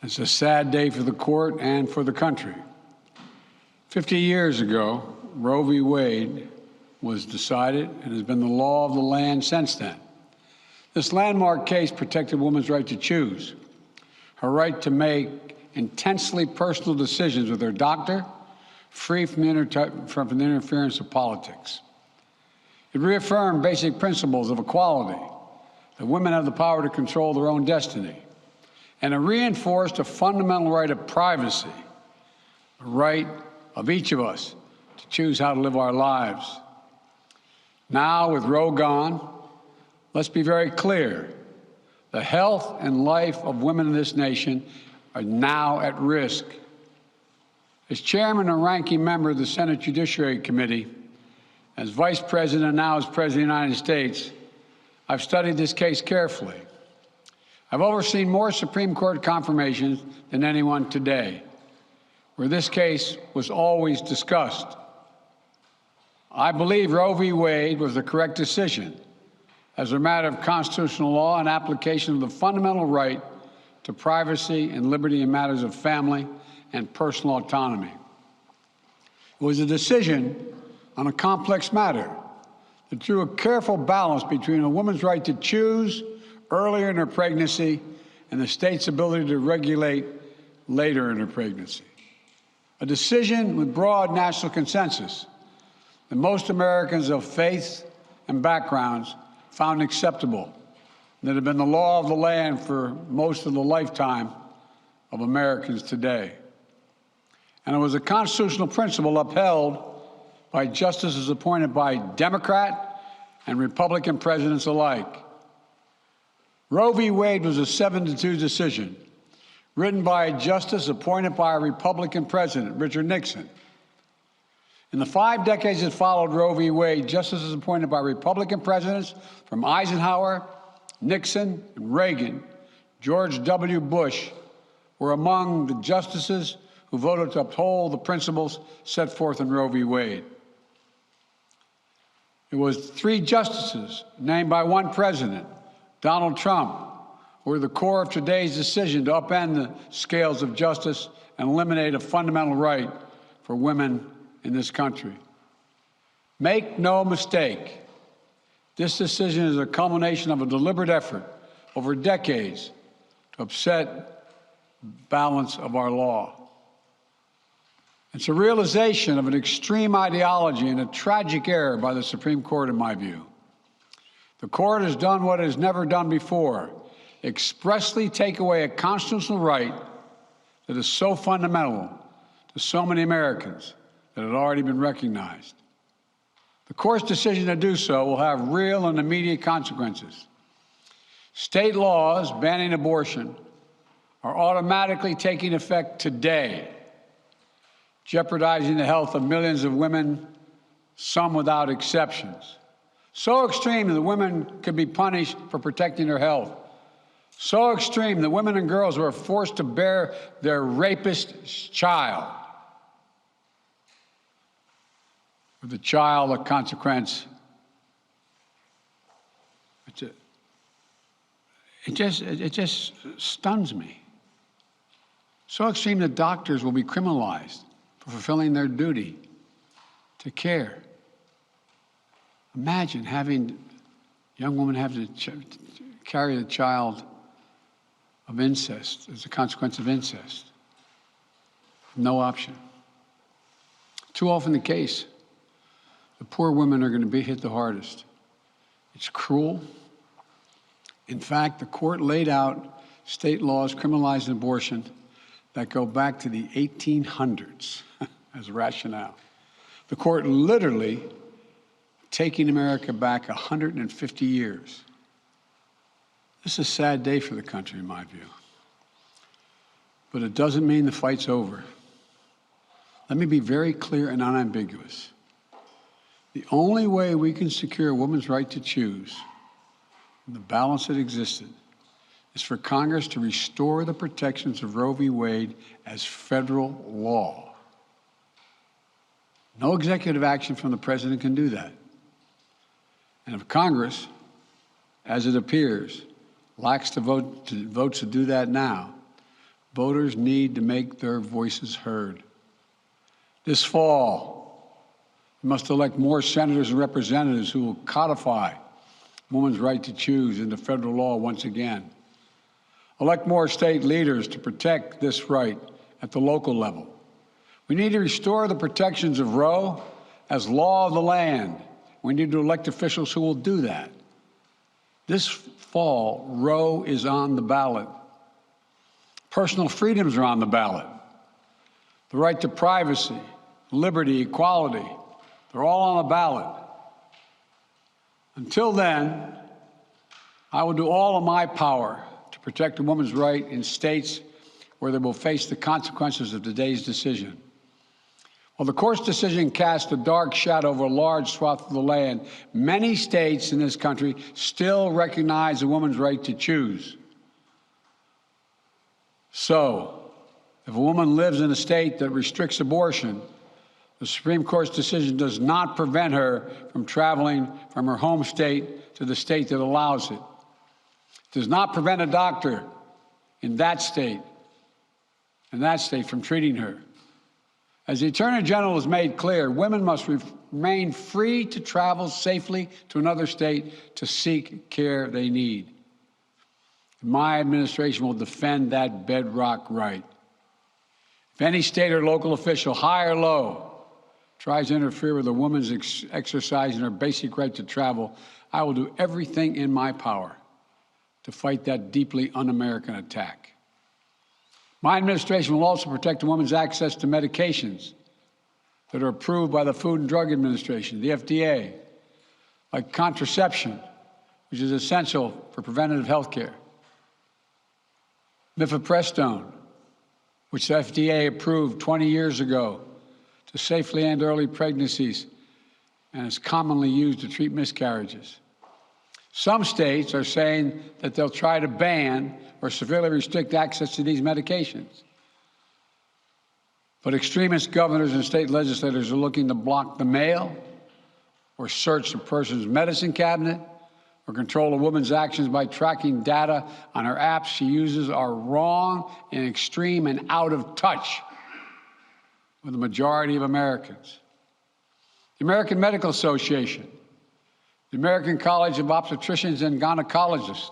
It's a sad day for the court and for the country. 50 years ago, Roe v. Wade was decided and has been the law of the land since then. This landmark case protected women's right to choose, her right to make intensely personal decisions with her doctor, free from the interference of politics. It reaffirmed basic principles of equality, that women have the power to control their own destiny, and it reinforced a fundamental right of privacy, the right of each of us to choose how to live our lives. Now, with Roe gone, let's be very clear. The health and life of women in this nation are now at risk. As chairman and ranking member of the Senate Judiciary Committee, as vice president and now as president of the United States, I've studied this case carefully. I've overseen more Supreme Court confirmations than anyone today, where this case was always discussed. I believe Roe v. Wade was the correct decision as a matter of constitutional law and application of the fundamental right to privacy and liberty in matters of family and personal autonomy. It was a decision on a complex matter that drew a careful balance between a woman's right to choose earlier in her pregnancy and the state's ability to regulate later in her pregnancy. A decision with broad national consensus that most Americans of faith and backgrounds found acceptable, and that have been the law of the land for most of the lifetime of Americans today. And it was a constitutional principle upheld by justices appointed by Democrat and Republican presidents alike. Roe v. Wade was a 7-2 decision, written by a justice appointed by a Republican president, Richard Nixon. In the 5 decades that followed Roe v. Wade, justices appointed by Republican presidents from Eisenhower, Nixon, and Reagan, George W. Bush, were among the justices who voted to uphold the principles set forth in Roe v. Wade. It was 3 justices named by one president, Donald Trump, who were the core of today's decision to upend the scales of justice and eliminate a fundamental right for women in this country. Make no mistake, this decision is a culmination of a deliberate effort over decades to upset the balance of our law. It's a realization of an extreme ideology and a tragic error by the Supreme Court, in my view. The court has done what it has never done before, expressly take away a constitutional right that is so fundamental to so many Americans that had already been recognized. The court's decision to do so will have real and immediate consequences. State laws banning abortion are automatically taking effect today, jeopardizing the health of millions of women, some without exceptions. So extreme that women could be punished for protecting their health. So extreme that women and girls were forced to bear their rapist's child. With the child, a consequence. It just stuns me. So extreme that doctors will be criminalized for fulfilling their duty to care. Imagine having a young woman have to carry a child of incest as a consequence of incest. No option. Too often the case. The poor women are going to be hit the hardest. It's cruel. In fact, the court laid out state laws criminalizing abortion that go back to the 1800s as rationale. The court literally taking America back 150 years. This is a sad day for the country, in my view. But it doesn't mean the fight's over. Let me be very clear and unambiguous. The only way we can secure a woman's right to choose, and the balance that existed, is for Congress to restore the protections of Roe v. Wade as federal law. No executive action from the president can do that. And if Congress, as it appears, lacks the votes to do that now, Voters need to make their voices heard. This fall, we must elect more senators and representatives who will codify women's right to choose into federal law once again. Elect more state leaders to protect this right at the local level. We need to restore the protections of Roe as law of the land. We need to elect officials who will do that. This fall, Roe is on the ballot. Personal freedoms are on the ballot. The right to privacy, liberty, equality, they're all on the ballot. Until then, I will do all in my power to protect a woman's right in states where they will face the consequences of today's decision. While the court's decision cast a dark shadow over a large swath of the land, many states in this country still recognize a woman's right to choose. So, if a woman lives in a state that restricts abortion, the Supreme Court's decision does not prevent her from traveling from her home state to the state that allows it. It does not prevent a doctor in that state from treating her. As the Attorney General has made clear, women must remain free to travel safely to another state to seek care they need. My administration will defend that bedrock right. If any state or local official, high or low, tries to interfere with a woman's exercising her basic right to travel, I will do everything in my power to fight that deeply un-American attack. My administration will also protect a woman's access to medications that are approved by the Food and Drug Administration, the FDA, like contraception, which is essential for preventative health care, mifepristone, which the FDA approved 20 years ago to safely end early pregnancies and is commonly used to treat miscarriages. Some states are saying that they'll try to ban or severely restrict access to these medications. But extremist governors and state legislators are looking to block the mail or search a person's medicine cabinet or control a woman's actions by tracking data on her apps she uses are wrong and extreme and out of touch with the majority of Americans. The American Medical Association, the American College of Obstetricians and Gynecologists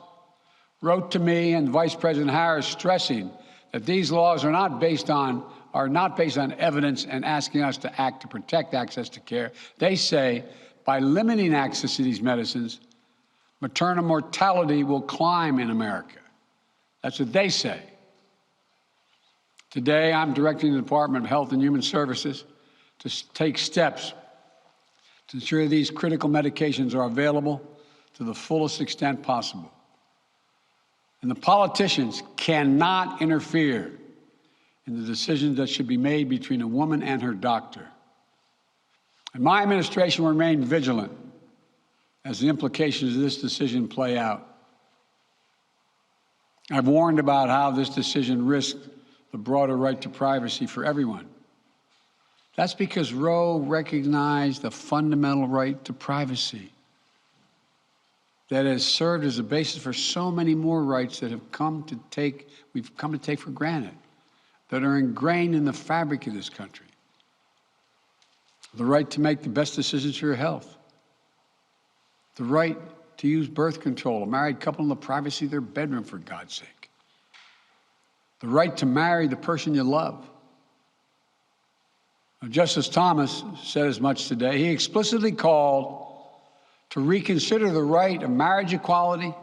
wrote to me and Vice President Harris stressing that these laws are not based on evidence and asking us to act to protect access to care. They say by limiting access to these medicines, maternal mortality will climb in America. That's what they say. Today, I'm directing the Department of Health and Human Services to take steps to ensure these critical medications are available to the fullest extent possible. And the politicians cannot interfere in the decisions that should be made between a woman and her doctor. And my administration will remain vigilant as the implications of this decision play out. I've warned about how this decision risks the broader right to privacy for everyone. That's because Roe recognized the fundamental right to privacy that has served as a basis for so many more rights that we've come to take for granted, that are ingrained in the fabric of this country. The right to make the best decisions for your health. The right to use birth control, a married couple in the privacy of their bedroom, for God's sake. The right to marry the person you love. Justice Thomas said as much today. He explicitly called to reconsider the right of marriage equality,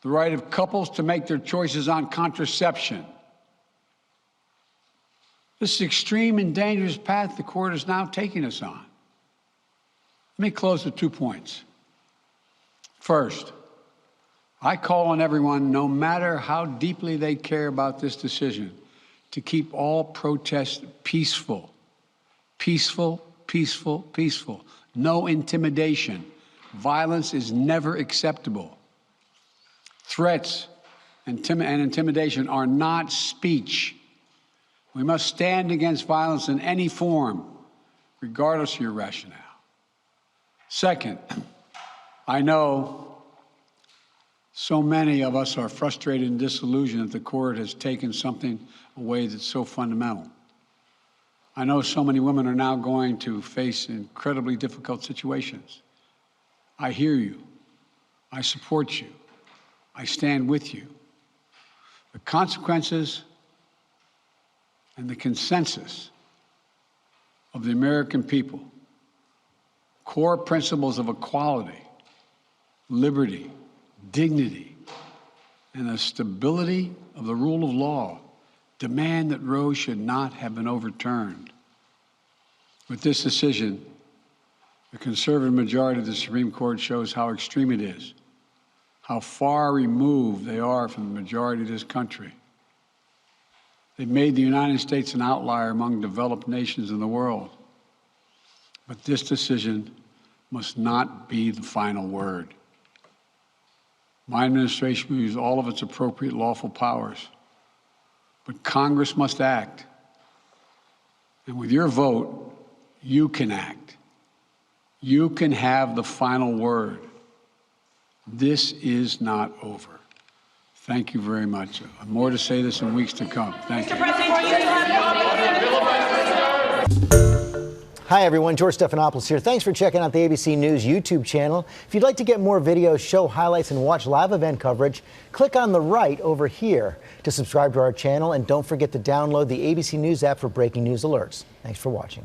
the right of couples to make their choices on contraception. This extreme and dangerous path the court is now taking us on. Let me close with 2 points. First, I call on everyone, no matter how deeply they care about this decision, to keep all protests peaceful. Peaceful, peaceful, peaceful. No intimidation. Violence is never acceptable. Threats and intimidation are not speech. We must stand against violence in any form, regardless of your rationale. Second, I know So many of us are frustrated and disillusioned that the court has taken something away that's so fundamental. I know so many women are now going to face incredibly difficult situations. I hear you. I support you. I stand with you. The consequences and the consensus of the American people, core principles of equality, liberty, dignity, and the stability of the rule of law demand that Roe should not have been overturned. With this decision, the conservative majority of the Supreme Court shows how extreme it is, how far removed they are from the majority of this country. They've made the United States an outlier among developed nations in the world. But this decision must not be the final word. My administration will use all of its appropriate lawful powers, but Congress must act. And with your vote, you can act. You can have the final word. This is not over. Thank you very much. More to say this in weeks to come. Thank you. Hi, everyone. George Stephanopoulos here. Thanks for checking out the ABC News YouTube channel. If you'd like to get more videos, show highlights, and watch live event coverage, click on the right over here to subscribe to our channel. And don't forget to download the ABC News app for breaking news alerts. Thanks for watching.